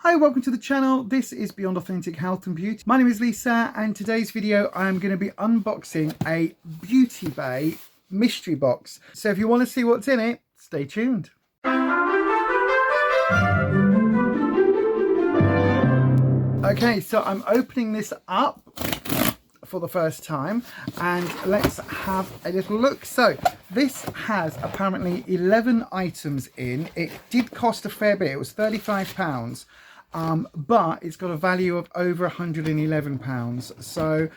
Hi, welcome to the channel. This is Beyond Authentic Health and Beauty. My name is Lisa, and today's video I'm going to be unboxing a BeautyBay mystery box. So if you want to see what's in it, stay tuned. Okay, so I'm opening this up for the first time and let's have a little look. So this has apparently 11 items in. It did cost a fair bit. It was £35. But it's got a value of over £111. So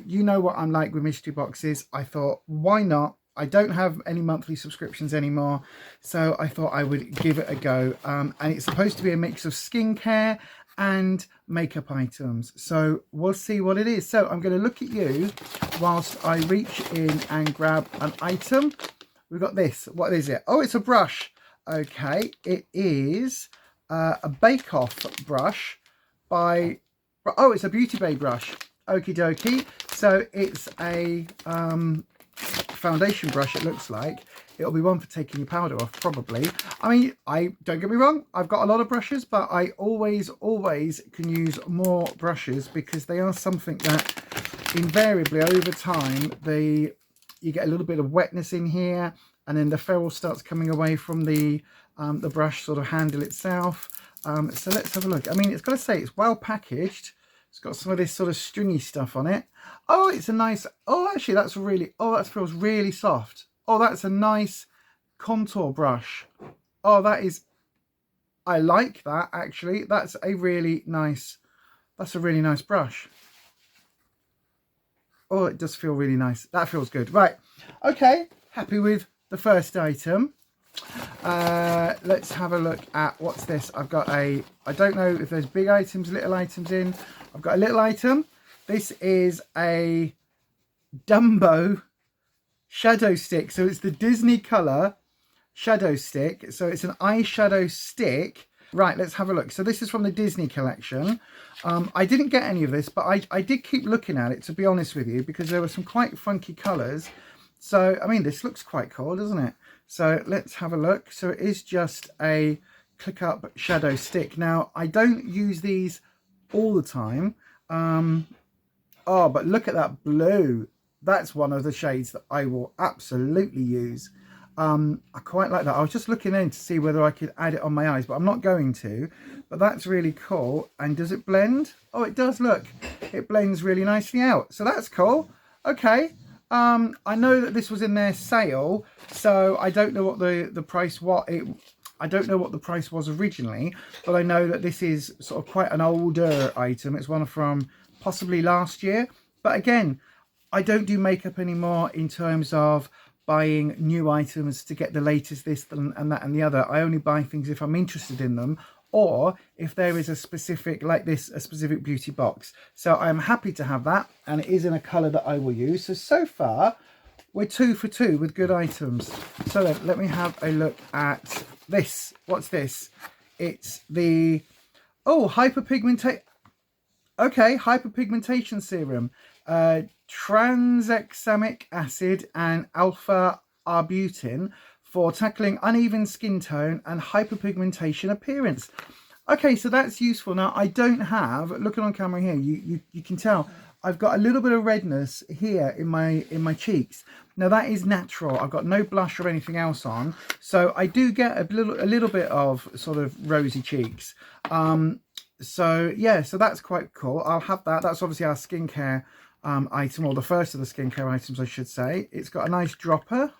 you know what I'm like with mystery boxes. I thought, why not? I don't have any monthly subscriptions anymore, so I thought I would give it a go. And it's supposed to be a mix of skincare and makeup items, so we'll see what it is. So I'm going to look at you whilst I reach in and grab an item. We've got this. What is it? Oh, it's a brush. Okay, it is a bake-off brush by, oh, it's a BeautyBay brush. Okie dokie. So it's a foundation brush, it looks like. It'll be one for taking your powder off, probably. I mean, don't get me wrong, I've got a lot of brushes, but I always can use more brushes because they are something that invariably over time, you get a little bit of wetness in here, and then the ferrule starts coming away from the brush sort of handle itself. So let's have a look. I mean, it's got to say it's well packaged. It's got some of this sort of stringy stuff on it. Oh, it's a nice, oh, actually that's really, oh, that feels really soft. Oh, that's a nice contour brush. Oh, that is, I like that actually. That's a really nice brush. Oh, it does feel really nice. That feels good. Right. Okay. Happy with the first item. Let's have a look at what's this. I've got I don't know if there's big items, little items in. I've got a little item. This is a Dumbo shadow stick. So it's the Disney color shadow stick. So it's an eyeshadow stick. Right, let's have a look. So this is from the Disney collection. I didn't get any of this, but I did keep looking at it, to be honest with you, because there were some quite funky colors. So, I mean, this looks quite cool, doesn't it? So let's have a look. So it is just a click up shadow stick. Now, I don't use these all the time. Oh, but look at that blue. That's one of the shades that I will absolutely use. I quite like that. I was just looking in to see whether I could add it on my eyes, but I'm not going to. But that's really cool. And does it blend? Oh, it does. Look, it blends really nicely out. So that's cool. Okay. I know that this was in their sale, so I don't know what the price I don't know what the price was originally, but I know that this is sort of quite an older item. It's one from possibly last year. But again, I don't do makeup anymore in terms of buying new items to get the latest this and that and the other. I only buy things if I'm interested in them, or if there is a specific, like this, a specific beauty box. So I'm happy to have that, and it is in a colour that I will use. So far, we're 2 for 2 with good items. So let me have a look at this. What's this? It's the, oh, hyperpigmentation. Okay, hyperpigmentation serum. Tranexamic acid and alpha-arbutin for tackling uneven skin tone and hyperpigmentation appearance. Okay, so that's useful. Now, I don't have, looking on camera here, you can tell I've got a little bit of redness here in my cheeks. Now, that is natural. I've got no blush or anything else on, so I do get a little bit of sort of rosy cheeks. So yeah, so that's quite cool. I'll have that. That's obviously our skincare item, or the first of the skincare items, I should say. It's got a nice dropper.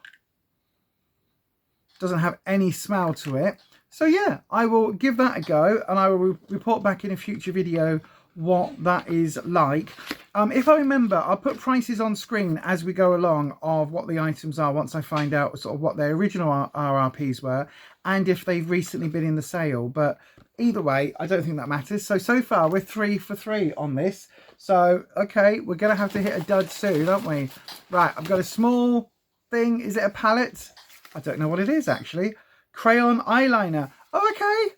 Doesn't have any smell to it. So yeah, I will give that a go, and I will report back in a future video what that is like. If I remember, I'll put prices on screen as we go along of what the items are once I find out sort of what their original RRPs were and if they've recently been in the sale. But either way, I don't think that matters. So far we're 3 for 3 on this. So okay, we're gonna have to hit a dud soon, aren't we? Right, I've got a small thing. Is it a palette? I don't know what it is actually. Crayon eyeliner. Oh, okay.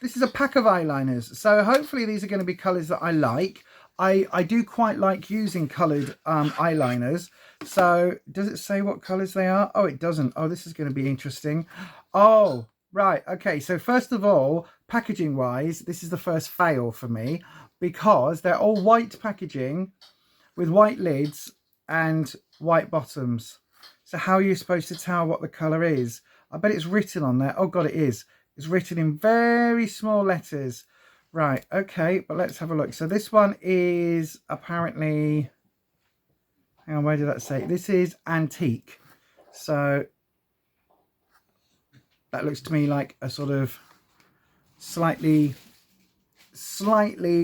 This is a pack of eyeliners. So hopefully these are going to be colours that I like. I do quite like using coloured eyeliners. So does it say what colours they are? Oh, it doesn't. Oh, this is going to be interesting. Oh, Right, okay, so first of all, packaging wise, this is the first fail for me because they're all white packaging with white lids and white bottoms. So how are you supposed to tell what the colour is? I bet it's written on there. Oh God, it is. It's written in very small letters. Right, okay, but let's have a look. So this one is apparently, hang on, where did that say? This is antique. So that looks to me like a sort of slightly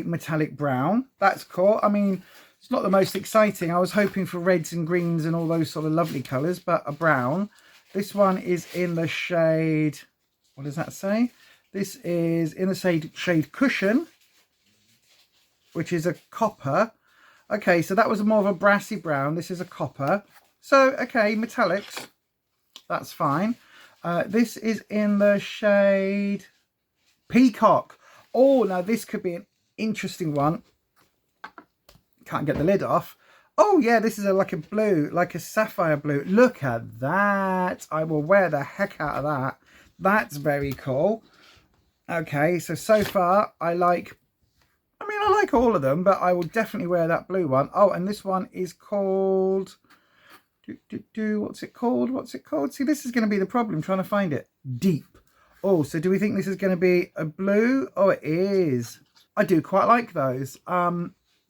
metallic brown. That's cool. I mean, it's not the most exciting. I was hoping for reds and greens and all those sort of lovely colours, but a brown. This one is in the shade, what does that say? This is in the shade Cushion, which is a copper. Okay, so that was more of a brassy brown. This is a copper. So, okay, metallics. That's fine. This is in the shade Peacock. Oh, now this could be an interesting one. Can't get the lid off. Oh yeah, this is like a blue, like a sapphire blue. Look at that. I will wear the heck out of that. That's very cool. Okay, so far I like all of them, but I will definitely wear that blue one. Oh, and this one is called what's it called? See, this is going to be the problem, trying to find it. Deep. Oh, so do we think this is going to be a blue? Oh, it is. I do quite like those.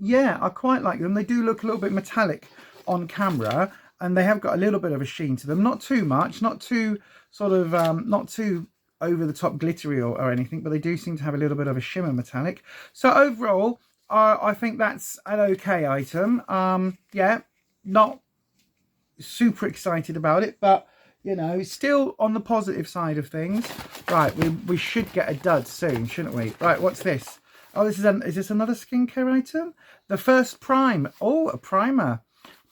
Yeah, I quite like them. They do look a little bit metallic on camera, and they have got a little bit of a sheen to them. Not too much, not too sort of, not too over the top glittery or anything, but they do seem to have a little bit of a shimmer metallic. So overall, I think that's an okay item. Yeah, not super excited about it, but you know, still on the positive side of things. Right, we should get a dud soon, shouldn't we? Right, what's this? Oh, is this another skincare item? The First Prime. Oh, a primer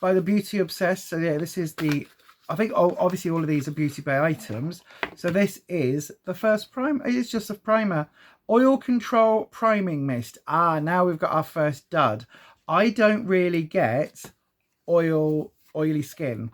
by the Beauty Obsessed. So yeah, this is the, I think, oh, obviously all of these are BeautyBay items. So this is the First Prime. It's just a primer. Oil Control Priming Mist. Ah, now we've got our first dud. I don't really get oily skin.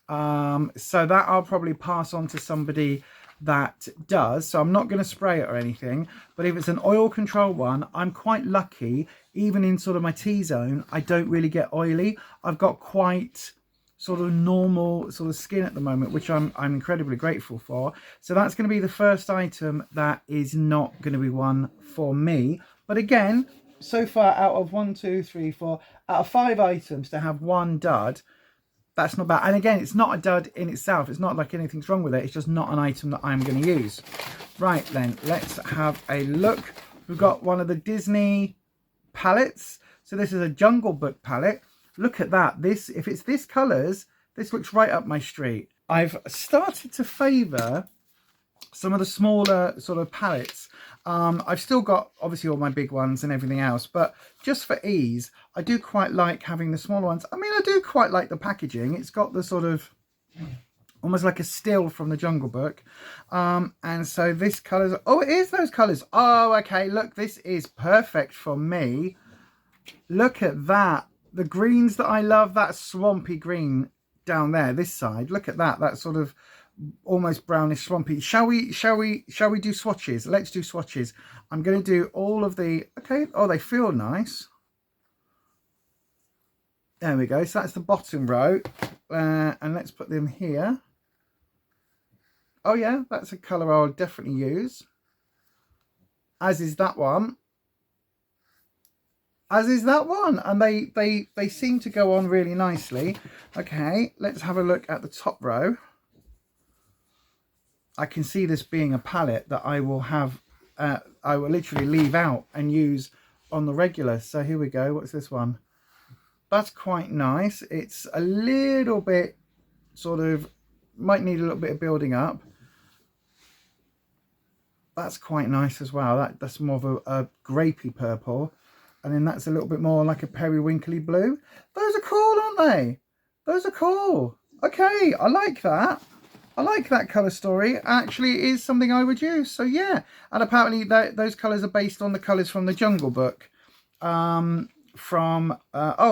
So that I'll probably pass on to somebody that does. So I'm not going to spray it or anything, but if it's an oil control one, I'm quite lucky. Even in sort of my T-zone, I don't really get oily. I've got quite sort of normal sort of skin at the moment, which I'm incredibly grateful for. So that's going to be the first item that is not going to be one for me. But again, so far out of 1, 2, 3, 4, out of 5 items to have one dud, that's not bad. And again, it's not a dud in itself. It's not like anything's wrong with it. It's just not an item that I'm going to use. Right then, let's have a look. We've got one of the Disney palettes. So this is a Jungle Book palette. Look at that. This, if it's this colours, this looks right up my street. I've started to favour some of the smaller sort of palettes. I've still got obviously all my big ones and everything else, but just for ease, I do quite like having the smaller ones. I mean, I do quite like the packaging. It's got the sort of almost like a still from the Jungle Book. And so this colours, oh, it is those colours. Oh, okay, look, this is perfect for me. Look at that. The greens that I love, that swampy green down there, this side. Look at that. That sort of almost brownish swampy. Shall we do swatches? Let's do swatches. I'm going to do all of the, okay, oh, they feel nice. There we go. So that's the bottom row, and let's put them here. Oh yeah, that's a color I'll definitely use, as is that one, and they seem to go on really nicely. Okay, let's have a look at the top row. I can see this being a palette that I will have, I will literally leave out and use on the regular. So here we go. What's this one? That's quite nice. It's a little bit sort of, might need a little bit of building up. That's quite nice as well. That's more of a grapey purple. And then that's a little bit more like a periwinkly blue. Those are cool, aren't they? Those are cool. Okay, I like that. I like that colour story. Actually, it is something I would use. So yeah, and apparently those colours are based on the colours from the Jungle Book. Oh,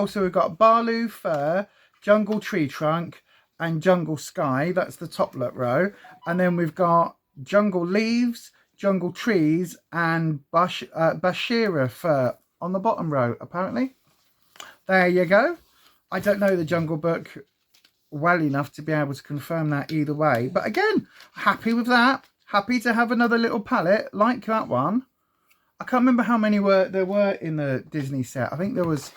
so we've got Balu Fur, Jungle Tree Trunk, and Jungle Sky. That's the top row. And then we've got jungle leaves, jungle trees, and Bashira fir on the bottom row, apparently. There you go. I don't know the Jungle Book well enough to be able to confirm that either way. But again, happy with that. Happy to have another little palette like that one. I can't remember how many there were in the Disney set. I think there was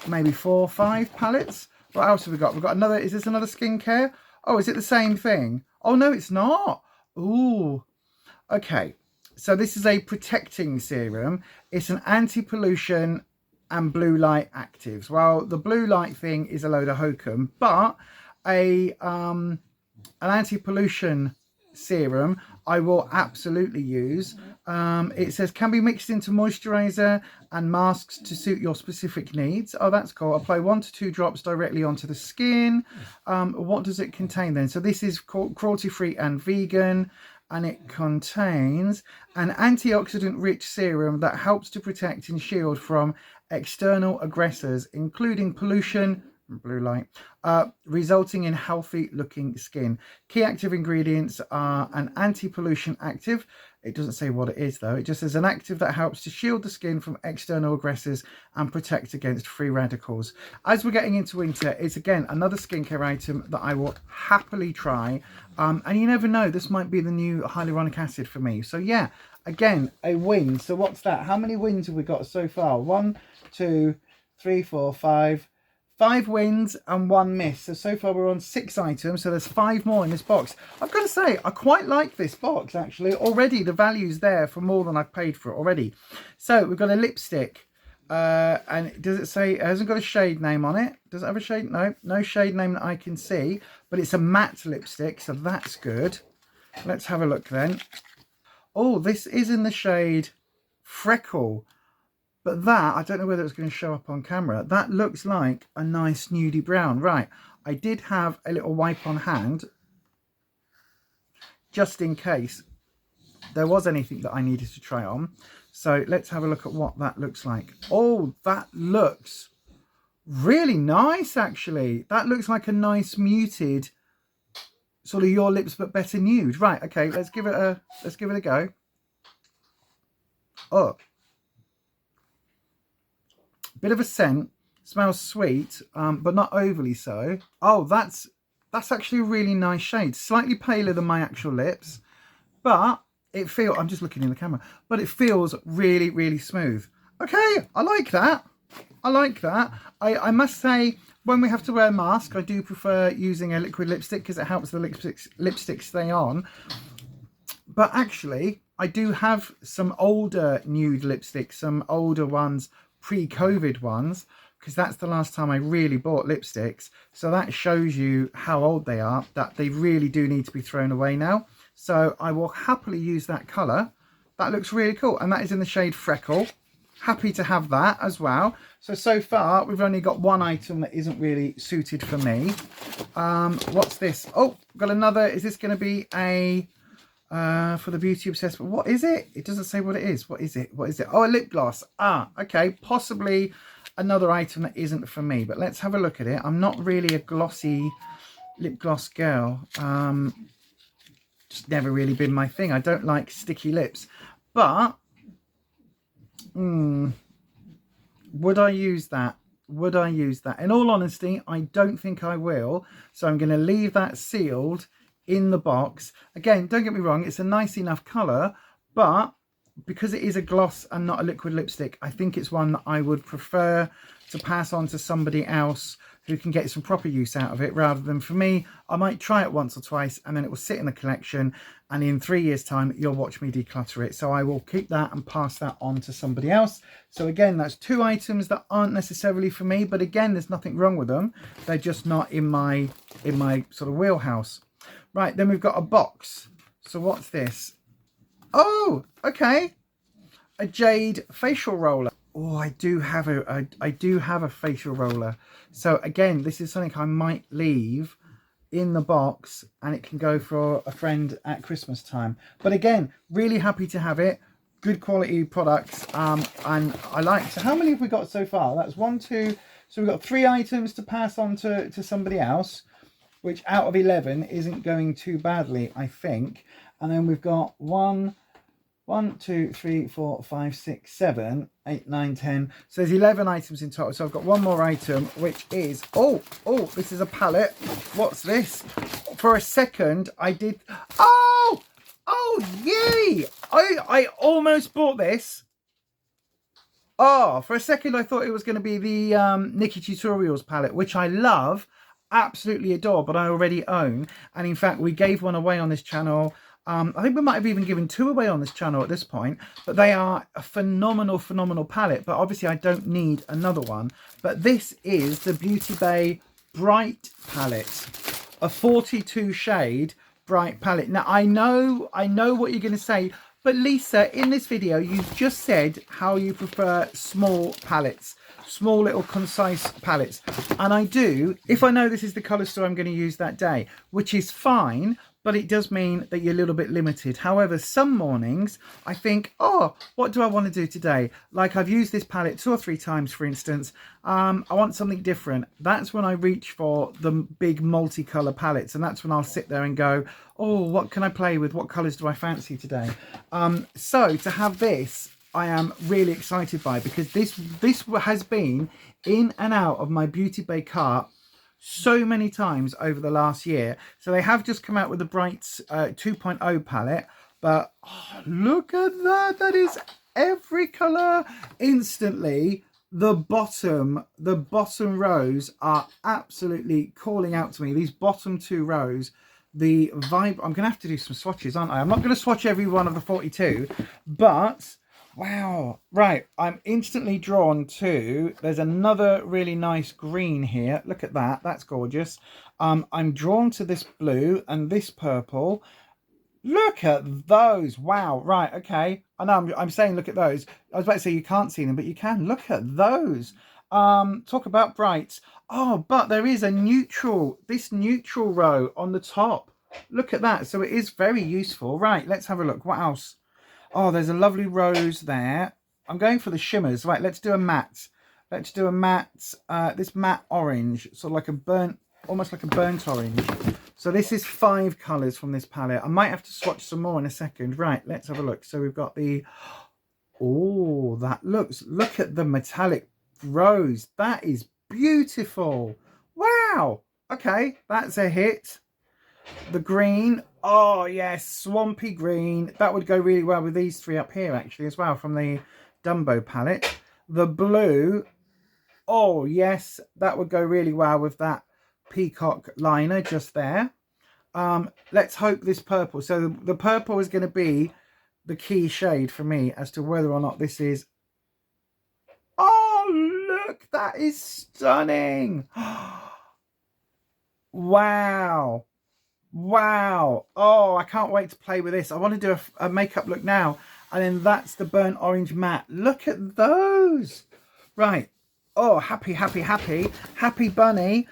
maybe 4 or 5 palettes. What else have we got? We've got another, is this another skincare? Oh, is it the same thing? Oh, no, it's not. Ooh. Okay. So this is a protecting serum. It's an anti-pollution and blue light actives. Well, the blue light thing is a load of hokum, but an anti-pollution serum I will absolutely use. It says can be mixed into moisturizer and masks to suit your specific needs. Oh, that's cool. Apply 1 to 2 drops directly onto the skin. What does it contain then? So this is cruelty free and vegan, and it contains an antioxidant rich serum that helps to protect and shield from external aggressors, including pollution, blue light, resulting in healthy looking skin. Key active ingredients are an anti-pollution active. It doesn't say what it is though. It just says an active that helps to shield the skin from external aggressors and protect against free radicals. As we're getting into winter, it's again another skincare item that I will happily try. And you never know, this might be the new hyaluronic acid for me. So yeah, again, a win. So what's that? How many wins have we got so far? 1, 2, 3, 4, 5. 5 wins and 1 miss. So far we're on 6 items. So there's 5 more in this box. I've got to say, I quite like this box actually. Already the value's there for more than I've paid for it already. So we've got a lipstick. And does it say, it hasn't got a shade name on it? Does it have a shade? No, no shade name that I can see. But it's a matte lipstick, so that's good. Let's have a look then. Oh, this is in the shade Freckle. But that, I don't know whether it's going to show up on camera. That looks like a nice nudie brown. Right, I did have a little wipe on hand, just in case there was anything that I needed to try on. So let's have a look at what that looks like. Oh, that looks really nice, actually. That looks like a nice muted, sort of Your Lips But Better nude. Right, okay, let's give it a go. Oh. Bit of a scent, smells sweet, but not overly so. Oh, that's actually a really nice shade. Slightly paler than my actual lips, but it feels, I'm just looking in the camera, but it feels really, really smooth. Okay, I like that. I like that. I must say, when we have to wear a mask, I do prefer using a liquid lipstick because it helps the lipstick stay on. But actually, I do have some older nude lipsticks, some older ones, pre-COVID ones, because that's the last time I really bought lipsticks. So that shows you how old they are, that they really do need to be thrown away now. So I will happily use that colour. That looks really cool, and that is in the shade Freckle. Happy to have that as well. So far we've only got 1 item that isn't really suited for me. What's this? Oh, got another. Is this going to be a for the beauty obsessed? But what is it? It doesn't say what it is. What is it? What is it? Oh, a lip gloss. Ah, okay, possibly another item that isn't for me, but let's have a look at it. I'm not really a glossy lip gloss girl. Just never really been my thing. I don't like sticky lips, but would I use that? Would I use that? In all honesty, I don't think I will. So I'm going to leave that sealed in the box. Again, don't get me wrong, it's a nice enough colour, but because it is a gloss and not a liquid lipstick, I think it's one that I would prefer to pass on to somebody else who can get some proper use out of it, rather than for me. I might try it once or twice and then it will sit in the collection, and in 3 years time you'll watch me declutter it. So I will keep that and pass that on to somebody else. So again, that's 2 items that aren't necessarily for me, but again, there's nothing wrong with them. They're just not in my sort of wheelhouse. Right, then we've got a box. So what's this? Oh, okay. A jade facial roller. Oh, I do have a facial roller. So again, this is something I might leave in the box, and it can go for a friend at Christmas time. But again, really happy to have it. Good quality products, and I like. So how many have we got so far? That's 1, 2. So we've got 3 items to pass on to somebody else, which out of 11 isn't going too badly, I think. And then we've got 1, 2, 3, 4, 5, 6, 7, 8, 9, 10. So there's 11 items in total. So I've got one more item, which is, oh, this is a palette. What's this? For a second, I did, oh, yay. I almost bought this. Oh, for a second, I thought it was going to be the Nikki Tutorials palette, which I love, absolutely adore, but I already own. And in fact, we gave one away on this channel. I think we might have even given 2 away on this channel at this point, but they are a phenomenal palette. But obviously I don't need another one. But this is the BeautyBay Bright palette, a 42 shade bright palette. Now I know what you're going to say, but Lisa, in this video, you've just said how you prefer small palettes, small little concise palettes. And I do, if I know this is the colour store I'm going to use that day, which is fine, but it does mean that you're a little bit limited. However, some mornings I think, oh, what do I want to do today? Like I've used this palette 2 or 3 times, for instance. I want something different. That's when I reach for the big multicolour palettes, and that's when I'll sit there and go, oh, what can I play with? What colours do I fancy today? So to have this, I am really excited by, because this has been in and out of my BeautyBay cart so many times over the last year. So they have just come out with the Bright 2.0 palette, but oh, look at that. That is every color instantly. The bottom rows are absolutely calling out to me. These bottom 2 rows, the vibe, I'm gonna have to do some swatches, aren't I? I'm not gonna swatch every one of the 42, but wow, right, I'm instantly drawn to, there's another really nice green here. Look at that, that's gorgeous. I'm drawn to this blue and this purple. Look at those. Wow, right, okay. I know I'm saying look at those. I was about to say you can't see them, but you can. Look at those. Talk about brights. Oh, but there is a neutral, this neutral row on the top. Look at that. So it is very useful. Right, let's have a look. What else? Oh, there's a lovely rose there. I'm going for the shimmers. Right, let's do a matte. Let's do a matte, this matte orange, sort of like a burnt, almost like a burnt orange. So this is 5 colours from this palette. I might have to swatch some more in a second. Right, let's have a look. So we've got the, oh, that looks, look at the metallic rose. That is beautiful. Wow. Okay, that's a hit. The green, oh yes, swampy green. That would go really well with these 3 up here actually as well from the Dumbo palette. The blue, oh yes, that would go really well with that peacock liner just there. Let's hope this purple. So the purple is going to be the key shade for me as to whether or not this is, oh look, that is stunning. Wow. Wow. Oh, I can't wait to play with this. I want to do a makeup look now. And then that's the burnt orange matte. Look at those. Right. Oh, happy bunny.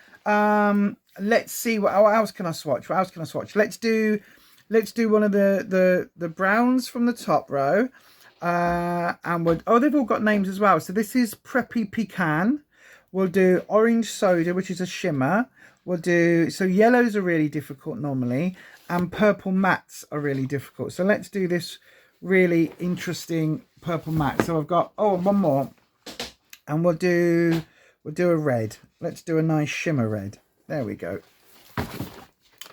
Let's see what else can I swatch? What else can I swatch? Let's do one of the browns from the top row. And we'll, oh, they've all got names as well. So this is Preppy Pecan. We'll do orange soda, which is a shimmer. We'll do, so yellows are really difficult normally, and purple mattes are really difficult. So let's do this really interesting purple matte. So I've got, oh, one more, and we'll do a red. Let's do a nice shimmer red. There we go.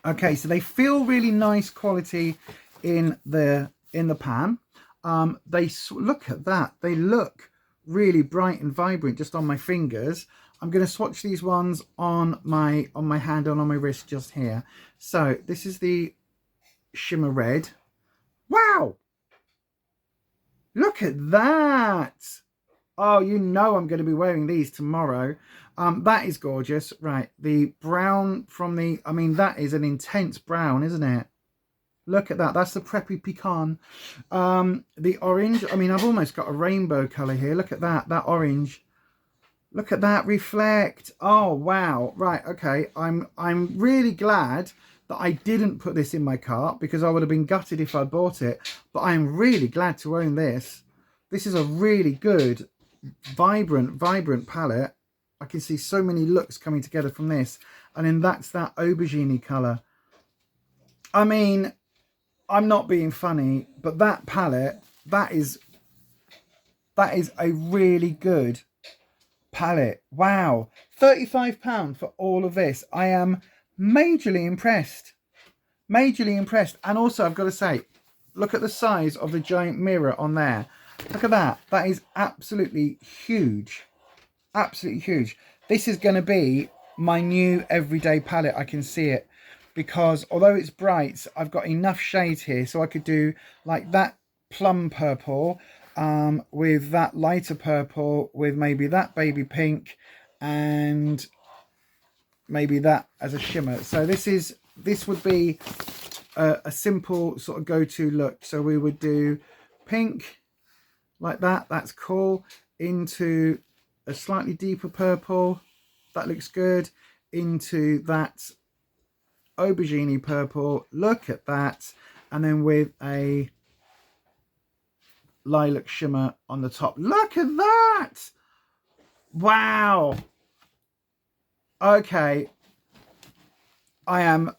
Okay, so they feel really nice quality in the pan. They look at that. They look really bright and vibrant just on my fingers. I'm going to swatch these ones on my hand and on my wrist just here. So this is the shimmer red. Wow! Look at that! Oh, you know I'm going to be wearing these tomorrow. That is gorgeous. Right, the brown from the, I mean, that is an intense brown, isn't it? Look at that. That's the Preppy Pecan. The orange, I mean, I've almost got a rainbow colour here. Look at that, that orange. Look at that reflect. Oh, wow. Right, okay. I'm really glad that I didn't put this in my cart, because I would have been gutted if I bought it. But I'm really glad to own this. This is a really good, vibrant palette. I can see so many looks coming together from this. And then that's that aubergine colour. I mean, I'm not being funny, but that palette, that is a really good palette. Wow. £35 for all of this. I am majorly impressed. Majorly impressed. And also, I've got to say, look at the size of the giant mirror on there. Look at that. That is absolutely huge. Absolutely huge. This is going to be my new everyday palette. I can see it, because although it's bright, I've got enough shades here, so I could do like that plum purple with that lighter purple, with maybe that baby pink, and maybe that as a shimmer. So this would be a simple sort of go-to look. So we would do pink like that. That's cool. Into a slightly deeper purple. That looks good. Into that aubergine purple. Look at that. And then with a lilac shimmer on the top. Look at that. Wow. Okay. I am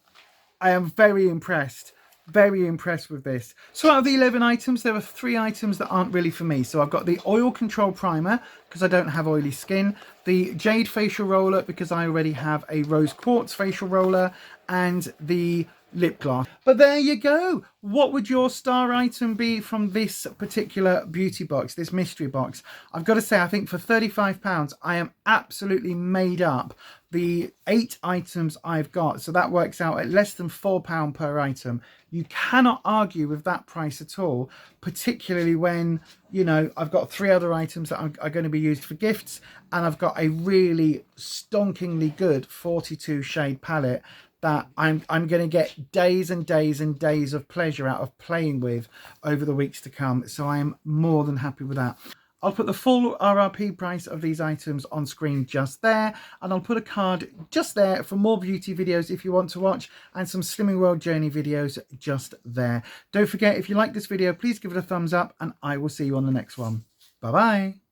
very impressed. Very impressed with this. So out of the 11 items, there are 3 items that aren't really for me. So I've got the oil control primer, because I don't have oily skin, the jade facial roller, because I already have a rose quartz facial roller, and the lip gloss. But there you go. What would your star item be from this particular beauty box, this mystery box? I've got to say, I think for £35, I am absolutely made up the 8 items I've got. So that works out at less than £4 per item. You cannot argue with that price at all, particularly when, you know, I've got 3 other items that are going to be used for gifts, and I've got a really stonkingly good 42 shade palette that I'm going to get days and days and days of pleasure out of playing with over the weeks to come. So I am more than happy with that. I'll put the full RRP price of these items on screen just there, and I'll put a card just there for more beauty videos if you want to watch, and some Slimming World journey videos just there. Don't forget, if you like this video, please give it a thumbs up, and I will see you on the next one. Bye bye.